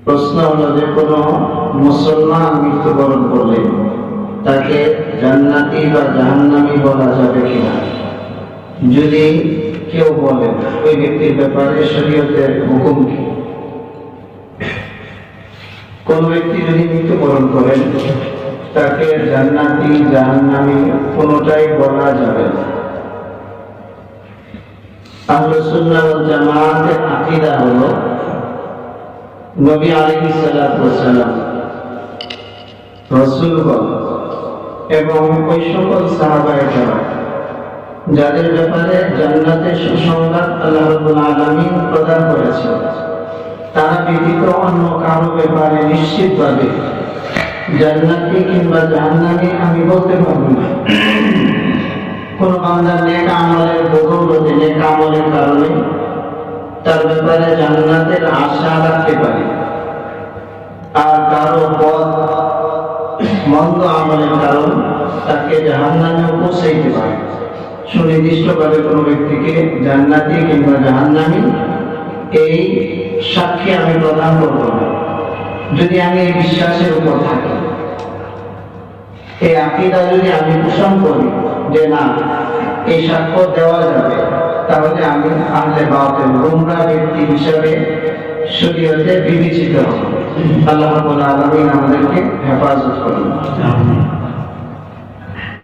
প্রশ্ন হলো যে কোনো মুসলমান মৃত্যুবরণ করলে তাকে জান্নাতি বা জাহান্নামী বলা যাবে কিনা? যদি কেউ বলে ওই ব্যক্তির ব্যাপারে শরীয়তের হুকুম কি? কোন ব্যক্তি যদি মৃত্যুবরণ করেন তাকে জান্নাতি জাহান্নামী কোনটাই বলা যাবে না। আহলুস সুন্নাহ ওয়াল জামাতের আকীদা হলো নবী আলাইহিস সালাতু ওয়াস সালাম, রাসূলগণ এবং ওই সকল সাহাবায়ে কেরাম যাদের ব্যাপারে জান্নাতের সুসংবাদ আল্লাহ রাব্বুল আলামিন প্রদান করেছেন, তারা ব্যতীত অন্য কারো ব্যাপারে নিশ্চিতভাবে জান্নাতি কিংবা জাহান্নামী আমি বলতে পারবো না। কোন বান্দার নেক আমলের বদৌলতে, নেক আমলের কারণে তার ব্যাপারে জান্নাতের আশা রাখতে পারি, আর কারো পথ মন্দ আমলের কারণ তাকে জাহান্নামে পৌঁছাইতে পারে। সুনির্দিষ্টভাবে কোনো ব্যক্তিকে জান্নাতি কিংবা জাহান্নামী এই সাক্ষী আমি প্রদান করব না, যদি আমি এই বিশ্বাসের উপর থাকি, এই আকীদা যদি আমি পোষণ করি যে না এই সাক্ষ্য দেওয়া যাবে, তাহলে আমি আহলে বাতিল গোমরাহ ব্যক্তি হিসাবে শরীয়তে বিবেচিত হব। আল্লাহ রাব্বুল আলামিন আমাদেরকে হেফাজত করুন।